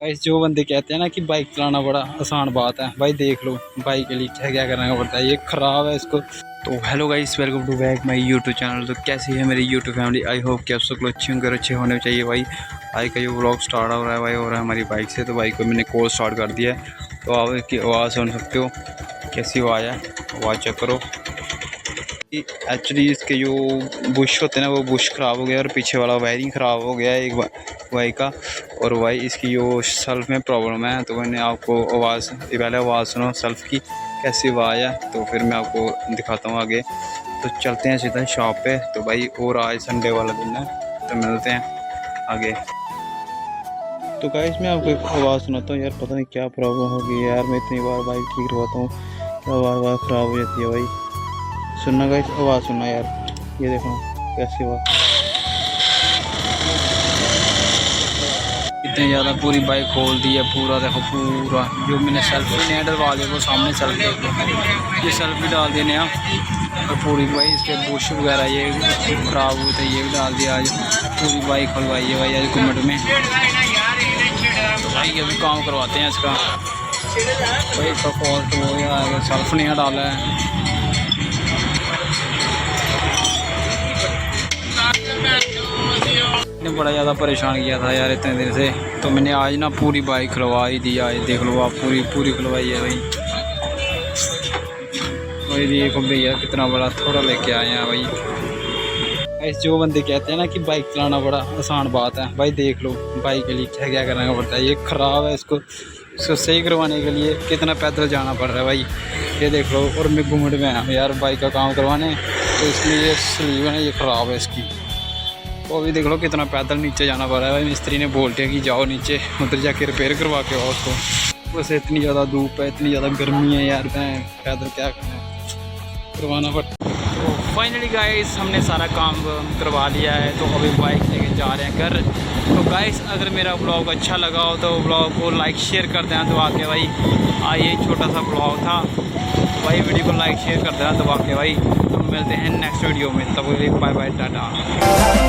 Guys जो बंदे कहते हैं ना कि बाइक चलाना बड़ा आसान बात है, भाई देख लो बाइक के लिए क्या क्या करना पड़ता है, ये ख़राब है इसको। तो hello guys, welcome to back my YouTube channel. तो कैसी है मेरी यूट्यूब फैमिली, आई होप कि आप सब लोग अच्छे होंगे, अच्छे होने चाहिए। भाई आज का जो व्लॉग स्टार्ट हो रहा है भाई हो रहा है हमारी बाइक से। तो बाइक को मैंने कोल स्टार्ट कर दिया है, तो आप इसकी आवाज़ सुन सकते हो, कैसी आवाज़ है, आवाज़ चेक करो। एक्चुअली इसके जो बुश होते हैं ना वो बुश ख़राब हो गया और पीछे वाला वायरिंग ख़राब हो गया है एक बाइक का। और भाई इसकी जो सेल्फ में प्रॉब्लम है, तो मैंने आपको आवाज़ पहले आवाज़ सुनो सेल्फ की कैसी आवाज़ है, तो फिर मैं आपको दिखाता हूँ आगे। तो चलते हैं सीधा शॉप पे। तो भाई और आज संडे वाला दिन है, तो मिलते हैं आगे। तो गाइस मैं आपको एक आवाज़ सुनाता हूँ यार, पता नहीं क्या प्रॉब्लम होगी यार, मैं इतनी बार बाइक ठीक करवाता हूँ क्या बार बार ख़राब हो जाती है। भाई सुनना गाइस, आवाज़ सुनना यार, ये देखो कैसी आवाज़, इतनी ज़्यादा पूरी बाइक खोल दी है। पूरा देखो, पूरा जो मैंने सेल्फी नया डलवा दिया वो सामने सेल्फी, ये सेल्फी डाल दिया नया। और पूरी भाई इसके बुश वगैरह ये ख़राब हुए थे, ये भी डाल दिया। आज पूरी बाइक खुलवाई है भाई आज घुमट में। तो भाई अभी काम करवाते हैं इसका, भाई इसका फॉल्ट हो गया, सेल्फ नया डाला है। ने बड़ा ज़्यादा परेशान किया था यार इतने दिन से, तो मैंने आज ना पूरी बाइक खुलवा ही दी। आज देख लो आप, पूरी खुलवाई है भाई। भाई देखो भैया कितना बड़ा थोड़ा लेके आए हैं भाई। ऐसे जो बंदे कहते हैं ना कि बाइक चलाना बड़ा आसान बात है, भाई देख लो बाइक के लिए क्या क्या करना पड़ता है, ये ख़राब है। इसको सही करवाने के लिए कितना पैदल जाना पड़ रहा है भाई, ये देख लो। और मैं घूमट में आया यार बाइक का काम करवाने, तो इसलिए ये स्लीव है ना ये ख़राब है इसकी। तो अभी देख लो कितना पैदल नीचे जाना पड़ रहा है भाई। मिस्त्री ने बोल दिया कि जाओ नीचे, उधर जाके रिपेयर करवा के आओ उसको। वैसे इतनी ज़्यादा धूप है, इतनी ज़्यादा गर्मी है यार, मैं पैदल क्या करवाना पड़ता। तो फाइनली गाइस हमने सारा काम करवा लिया है, तो अभी बाइक लेके जा रहे हैं घर। तो गाइस अगर मेरा ब्लॉग अच्छा लगा हो तो ब्लॉग को लाइक शेयर कर देना दबा के भाई। ये छोटा सा ब्लॉग था भाई, वीडियो को लाइक शेयर कर देना दबा के भाई। तो मिलते हैं नेक्स्ट वीडियो में, तब बाय बाय टाटा।